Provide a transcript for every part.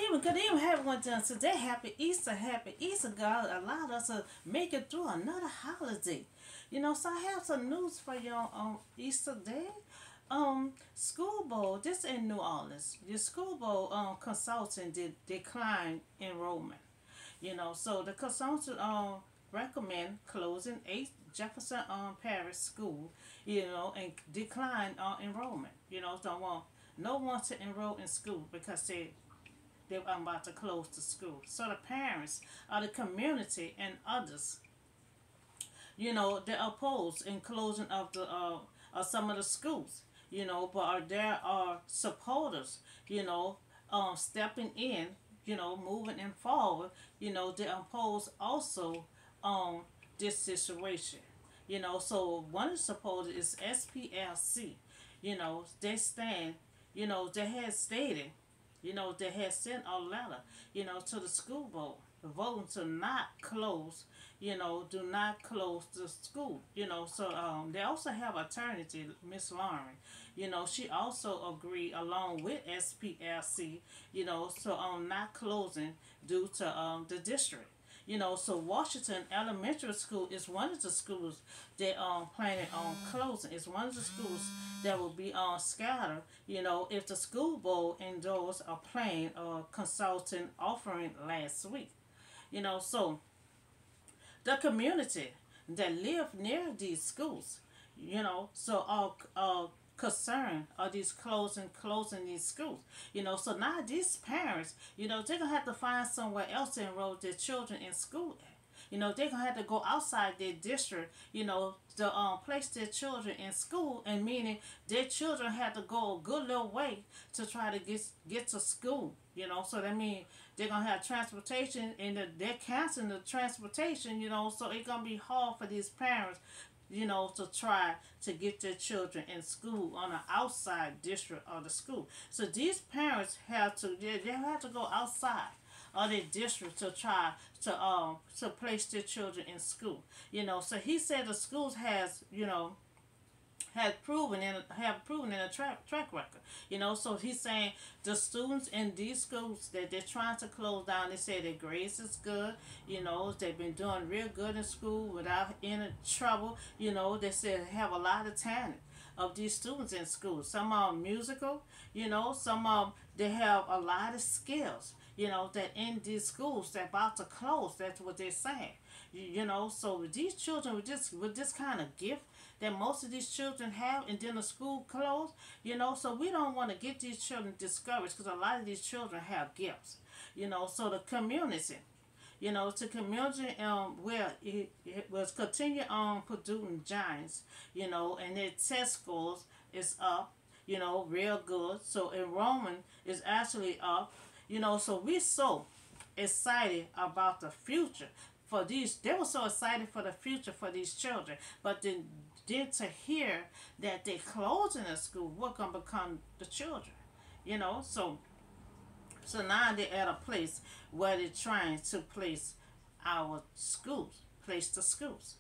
even could even have one done today. Happy Easter, happy Easter. God allowed us to make it through another holiday. So I have some news for you on Easter Day. School board, this in New Orleans. The school board consultant did decline enrollment. So the consultant recommend closing 8 Jefferson Parish school, and decline enrollment. Don't want no one to enroll in school because they're about to close the school. So the parents of the community and others, they oppose in closing of some of the schools. But there are supporters, stepping in, moving in forward. They oppose also this situation. So one of the supporters is SPLC. They stand. They had stated, they had sent a letter, to the school board voting to not close, do not close the school. So they also have attorney, Miss Lauren. She also agreed along with SPLC, so not closing due to the district. So Washington Elementary School is one of the schools that planning on closing. It's one of the schools that will be scattered. If the school board endorsed a plan or consulting offering last week. So the community that live near these schools, so are concerned of these closing these schools. So now these parents, they're gonna have to find somewhere else to enroll their children in school at. They're gonna have to go outside their district, to place their children in school, and meaning their children have to go a good little way to try to get to school. So that means they're gonna have transportation, and they're canceling the transportation. So it's gonna be hard for these parents, to try to get their children in school on the outside district of the school. So these parents have to they have to go outside of their district to try to place their children in school. So he said the schools have proven in a track record. So he's saying the students in these schools that they're trying to close down, they say their grades is good. They've been doing real good in school without any trouble. They said they have a lot of talent of these students in school. Some are musical. Some of them, they have a lot of skills. That in these schools they're about to close. That's what they're saying. So with these children with this kind of gift that most of these children have, and then the school closed, so we don't want to get these children discouraged because a lot of these children have gifts. So the community, to community where it was continue on producing giants, and their test scores is up, real good. So enrollment is actually up. So we're so excited about the future for these. They were so excited for the future for these children, but then to hear that they're closing the school, what gonna become the children? So now they're at a place where they're trying to place our schools, place the schools.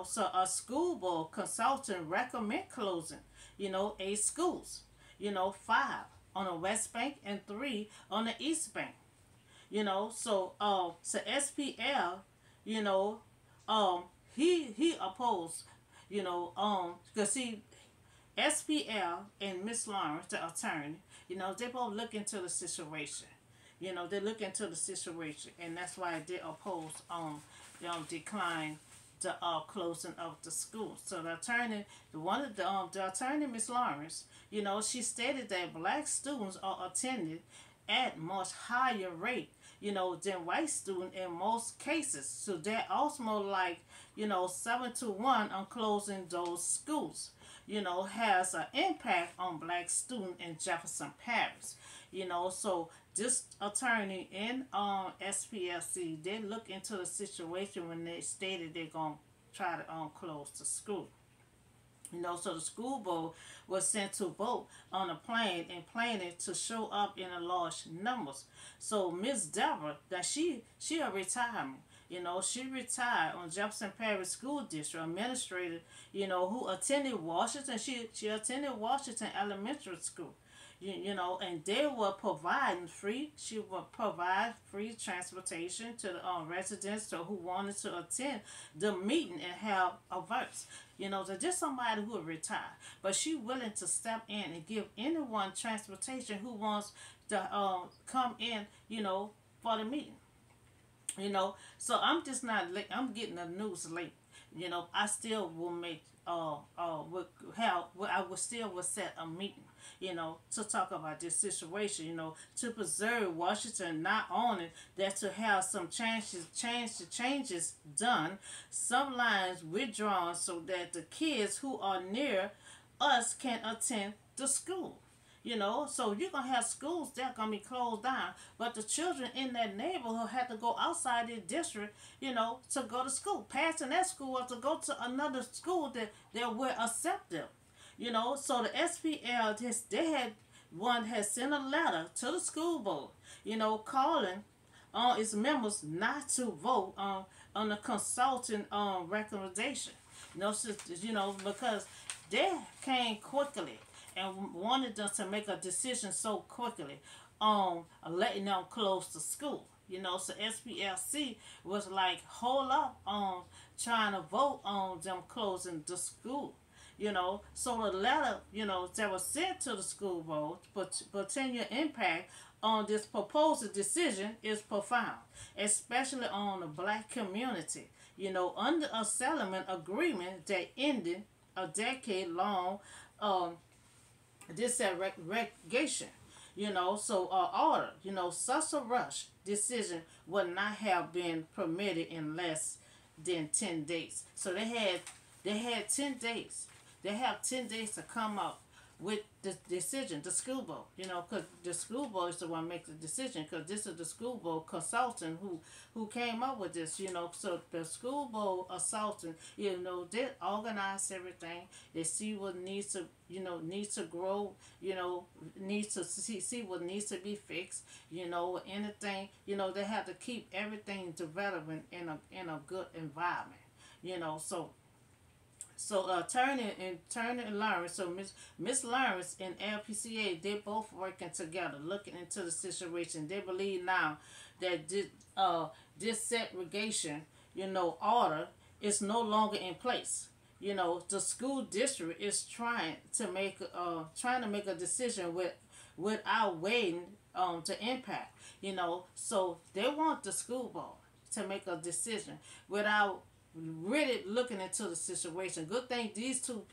So a school board consultant recommend closing, 8 schools, 5 on the West Bank and 3 on the East Bank. So SPL, he opposed, because he SPL and Miss Lawrence, the attorney, they both look into the situation. They look into the situation, and that's why they oppose decline the closing of the school. So the attorney, the attorney, Miss Lawrence, she stated that black students are attended at much higher rate, than white students in most cases. So they're also like, 7-1 on closing those schools, has an impact on black students in Jefferson Parish. So this attorney in SPLC, they look into the situation when they stated they're going to try to close the school. So the school board was sent to vote on a plan and planning to show up in a large numbers. So Miss Deborah, that she a retirement. She retired on Jefferson Parish School District administrator, who attended Washington. She attended Washington Elementary School. and they were providing free. She would provide free transportation to the residents to, who wanted to attend the meeting and have a verse. So just somebody who would retire, but she willing to step in and give anyone transportation who wants to come in, for the meeting. So I'm just not late. I'm getting the news late. I still will make would have I would still would set a meeting, to talk about this situation, to preserve Washington, not only that, to have some changes done, some lines withdrawn so that the kids who are near us can attend the school. So you're gonna have schools that are gonna be closed down, but the children in that neighborhood have to go outside their district, to go to school. Passing that school or to go to another school that will accept them. So the SPL has sent a letter to the school board, calling on its members not to vote on the consultant recommendation. Because they came quickly and wanted them to make a decision so quickly on letting them close the school. So SPLC was like, hold up on trying to vote on them closing the school. So the letter, that was sent to the school board, potential impact on this proposed decision is profound, especially on the black community. Under a settlement agreement that ended a decade-long desegregation, order, such a rush decision would not have been permitted in less than 10 days. So they had 10 days. They have 10 days to come up with the decision, the school board, because the school board is the one make the decision, because this is the school board consultant who came up with this, so the school board consultant, they organize everything, they see what needs to grow, needs to see what needs to be fixed, anything, they have to keep everything developing in a good environment, So Turner and Lawrence, so Miss Lawrence and LPCA, they're both working together, looking into the situation. They believe now that this segregation, order is no longer in place. The school district is trying to make a decision without waiting to impact. So they want the school board to make a decision without really looking into the situation. Good thing these two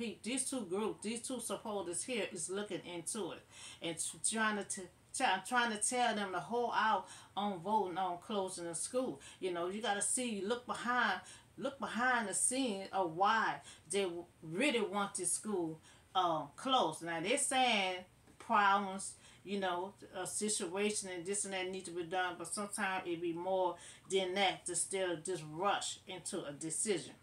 groups, these two supporters here is looking into it and trying to tell them to hold out on voting on closing the school. You got to see, look behind the scene of why they really want this school closed. Now they're saying problems, a situation and this and that need to be done, but sometimes it be more than that to still just rush into a decision.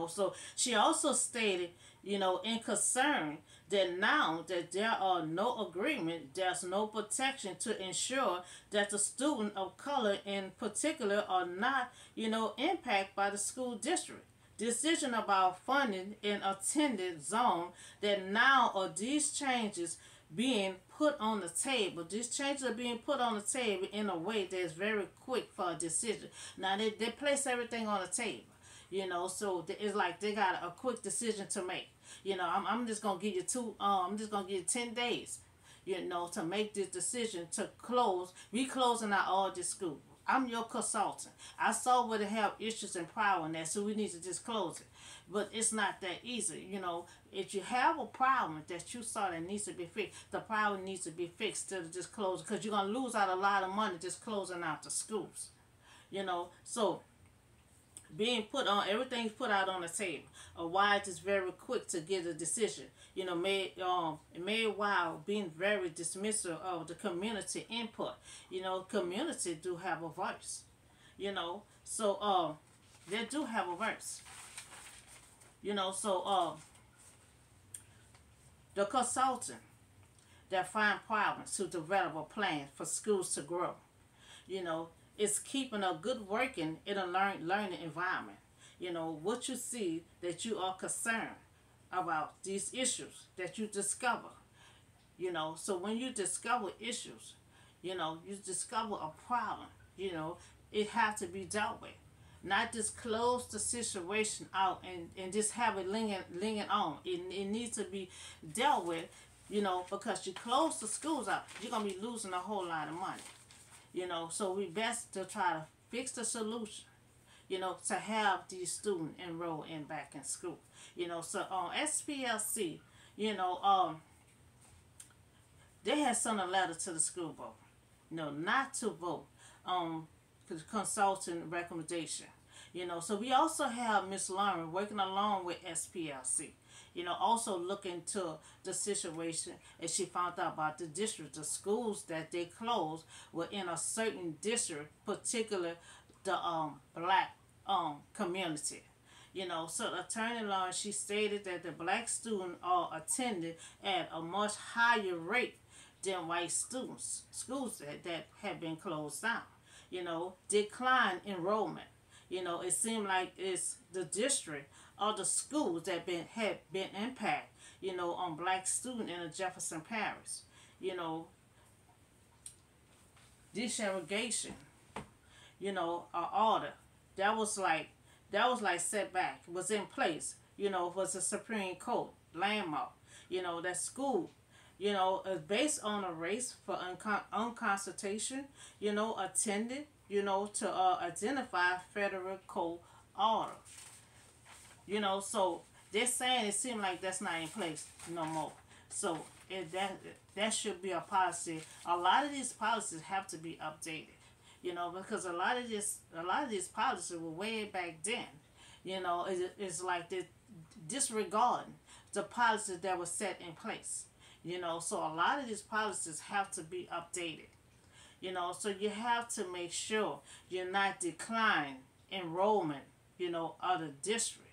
So she also stated, in concern that now that there are no agreement, there's no protection to ensure that the student of color in particular are not, impacted by the school district decision about funding in attended zone, that now are these changes being put on the table. These changes are being put on the table in a way that is very quick for a decision. Now they place everything on the table, so it's like they got a quick decision to make. I'm just gonna give you I'm just gonna give you 10 days, to make this decision to we closing out all this school. I'm your consultant. I saw where they have issues and power in that, so we need to just close it. But it's not that easy, If you have a problem that you saw that needs to be fixed, the problem needs to be fixed instead of just closing, because you're going to lose out a lot of money just closing out the schools, So everything's put out on the table. Why it is very quick to get a decision, made while being very dismissive of the community input. Community do have a voice, so they do have a voice. The consultant that find problems to develop a plan for schools to grow, is keeping a good working in a learning environment. What you see that you are concerned about these issues that you discover, So when you discover issues, you discover a problem, it has to be dealt with. Not just close the situation out and just have it lingering on. It needs to be dealt with, because you close the schools out, you're going to be losing a whole lot of money. So we best to try to fix the solution, to have these students enroll in back in school. So on SPLC, they had sent a letter to the school board, not to vote on the consultant recommendation. So we also have Miss Lauren working along with SPLC, also looking to the situation, and she found out about the district, the schools that they closed were in a certain district, particular the black community. So Attorney Lauren, she stated that the black students are attended at a much higher rate than white students, schools that have been closed down. Decline enrollment. It seemed like it's the district or the schools that had been impacted, on black students in the Jefferson Parish. Desegregation, order that was like setback was in place. Was a Supreme Court landmark. That school, is based on a race for unconstitution. Attended. To identify federal court order. So they're saying it seems like that's not in place no more. So that should be a policy. A lot of these policies have to be updated. Because a lot of these policies were way back then. It's like they disregarding the policies that were set in place. So a lot of these policies have to be updated. So you have to make sure you're not declining enrollment, of the district.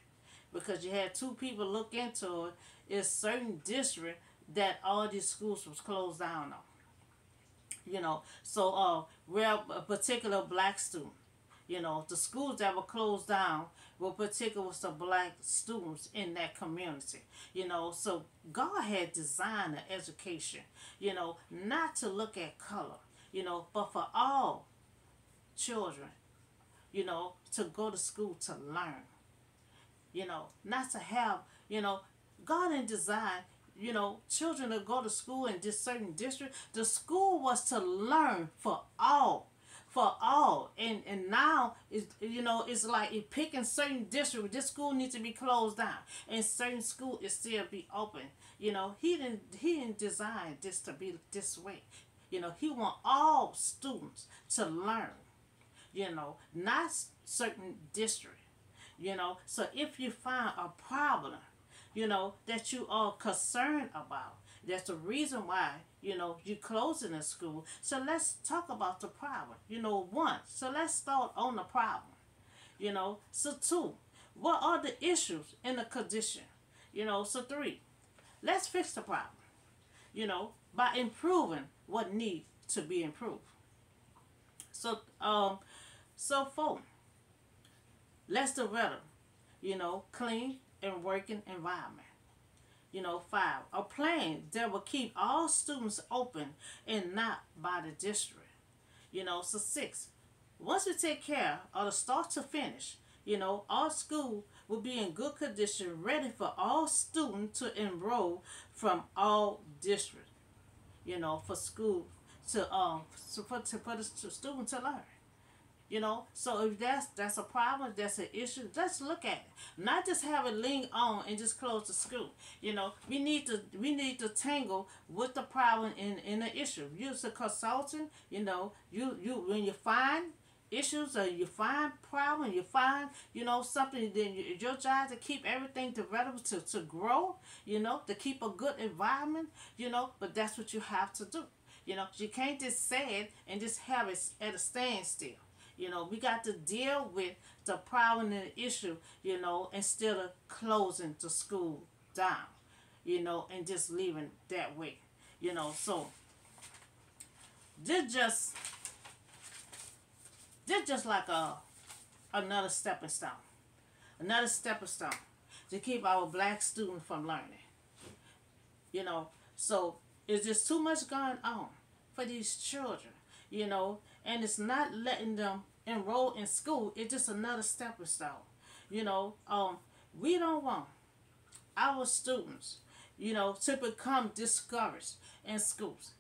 Because you had two people look into it. It's certain district that all these schools was closed down on. So we're a particular black student. The schools that were closed down were particular with the black students in that community. So God had designed an education, not to look at color, but for all children, to go to school to learn. Not to have, God didn't design, children to go to school in this certain district. The school was to learn for all. And now it's like it picking certain district. This school needs to be closed down, and certain school is still be open. He didn't design this to be this way. He want all students to learn. Not certain district. So if you find a problem, that you are concerned about, that's the reason why, you're closing the school. So let's talk about the problem, one. So let's start on the problem, So two, what are the issues in the condition? So three, let's fix the problem, by improving what needs to be improved. So four, let's develop, clean and working environment. Five, a plan that will keep all students open and not by the district. So six, once we take care of the start to finish, our school will be in good condition, ready for all students to enroll from all districts. For school to for the student to learn. So if that's a problem, that's an issue, let's look at it. Not just have it linger on and just close the school. We need to tangle with the problem in the issue. You're a consultant, you when you find issues or you find problem, you find something, then your job to keep everything developed to grow, to keep a good environment, but that's what you have to do. You can't just say it and just have it at a standstill. We got to deal with the problem and the issue, instead of closing the school down, and just leaving that way. So this just like another stepping stone. Another stepping stone to keep our black students from learning. So It's just too much going on for these children, and it's not letting them enroll in school. It's just another stepping stone. You know, we don't want our students, to become discouraged in schools.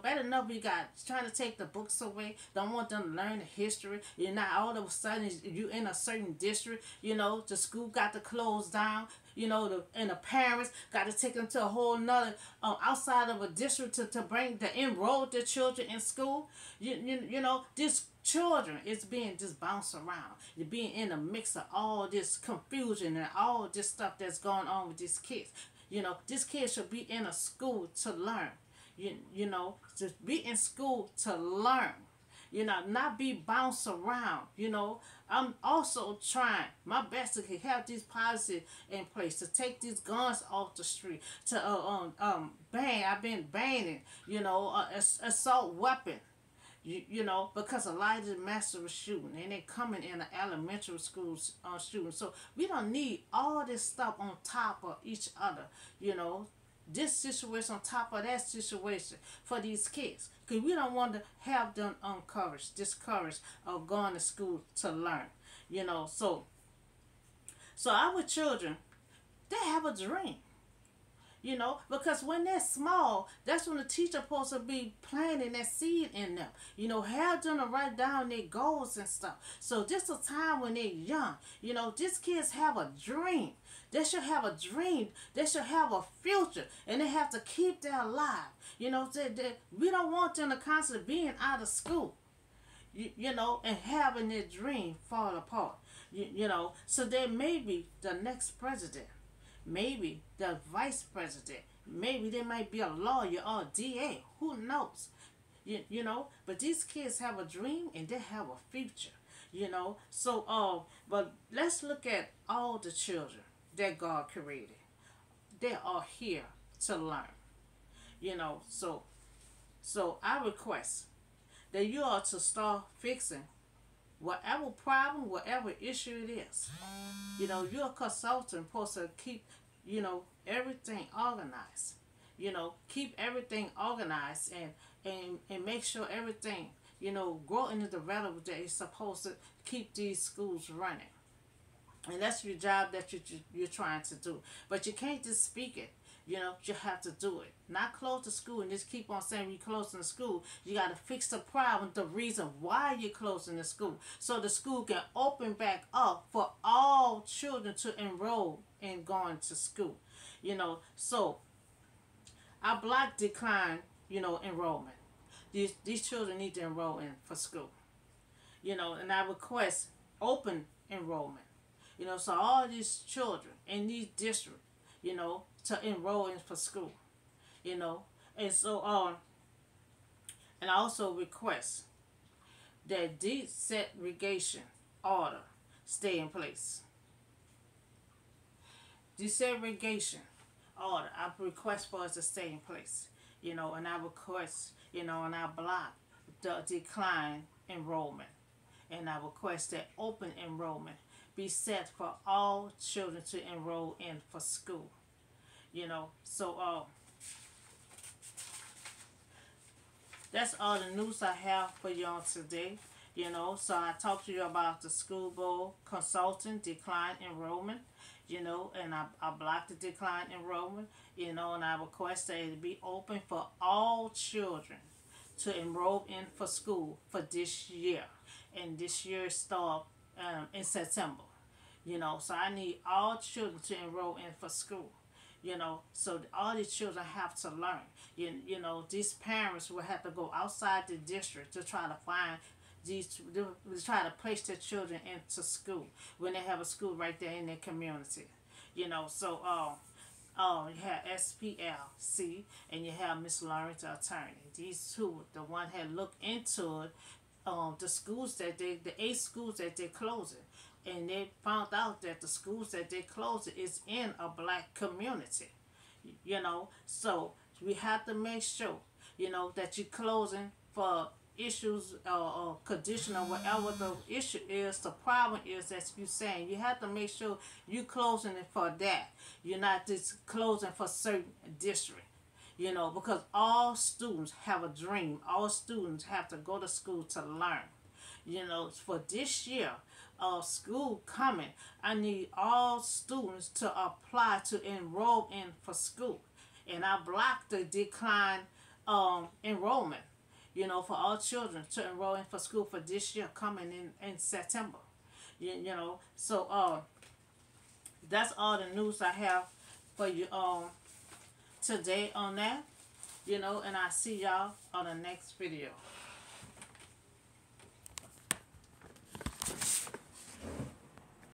Bad enough we got trying to take the books away, don't want them to learn the history. Not all of a sudden you in a certain district, the school got to close down, and the parents got to take them to a whole nother outside of a district to bring to enroll their children in school. This children is being just bounced around. You're being in the mix of all this confusion and all this stuff that's going on with these kids. These kids should be in a school to learn. To be in school to learn. Not be bounced around. I'm also trying my best to have these policies in place to take these guns off the street. To ban. I've been banning. Assault weapon. Because a lot of the massive shooting and they coming in the elementary schools shooting. So we don't need all this stuff on top of each other. This situation on top of that situation for these kids. Because we don't want to have them discouraged of going to school to learn. So our children, they have a dream. Because when they're small, that's when the teacher supposed to be planting that seed in them. Have them to write down their goals and stuff. So this is a time when they're young. These kids have a dream. They should have a dream. They should have a future. And they have to keep that alive. We don't want them to constantly being out of school. And having their dream fall apart. So they may be the next president. Maybe the vice president. Maybe they might be a lawyer or a DA. Who knows? But these kids have a dream and they have a future. So but let's look at all the children that God created. They are here to learn. So I request that you are to start fixing whatever problem, whatever issue it is. You're a consultant, supposed to keep, everything organized. Keep everything organized and make sure everything, grow in the development that is supposed to keep these schools running. And that's your job that you're trying to do. But you can't just speak it. You have to do it. Not close the school and just keep on saying you're closing the school. You got to fix the problem, the reason why you're closing the school. So the school can open back up for all children to enroll in going to school. So I block decline, enrollment. These children need to enroll in for school. And I request open enrollment. So all these children in these districts, to enroll in for school, and so and I also request that desegregation order stay in place. Desegregation order, I request for us to stay in place, and I request, and I block the decline enrollment, and I request that open enrollment be set for all children to enroll in for school. So that's all the news I have for y'all today. So I talked to you about the school board consultant decline enrollment, and I blocked the decline enrollment, and I request that it be open for all children to enroll in for school for this year. And this year start in September. So I need all children to enroll in for school. So all these children have to learn. These parents will have to go outside the district to try to find to try to place their children into school when they have a school right there in their community. So you have SPLC and you have Miss Lawrence, the attorney. These two, the one had looked into it, the schools that the 8 schools that they're closing. And they found out that the schools that they closed is in a black community. So we have to make sure, that you're closing for issues or condition or whatever the issue is, the problem is that you're saying. You have to make sure you're closing it for that. You're not just closing for certain district. You know, because all students have a dream. All students have to go to school to learn. You know, for this year, school coming, I need all students to apply to enroll in for school. And I blocked the decline enrollment, you know, for all children to enroll in for school for this year coming in September. You know, so that's all the news I have for you today on that. You know, and I see y'all on the next video.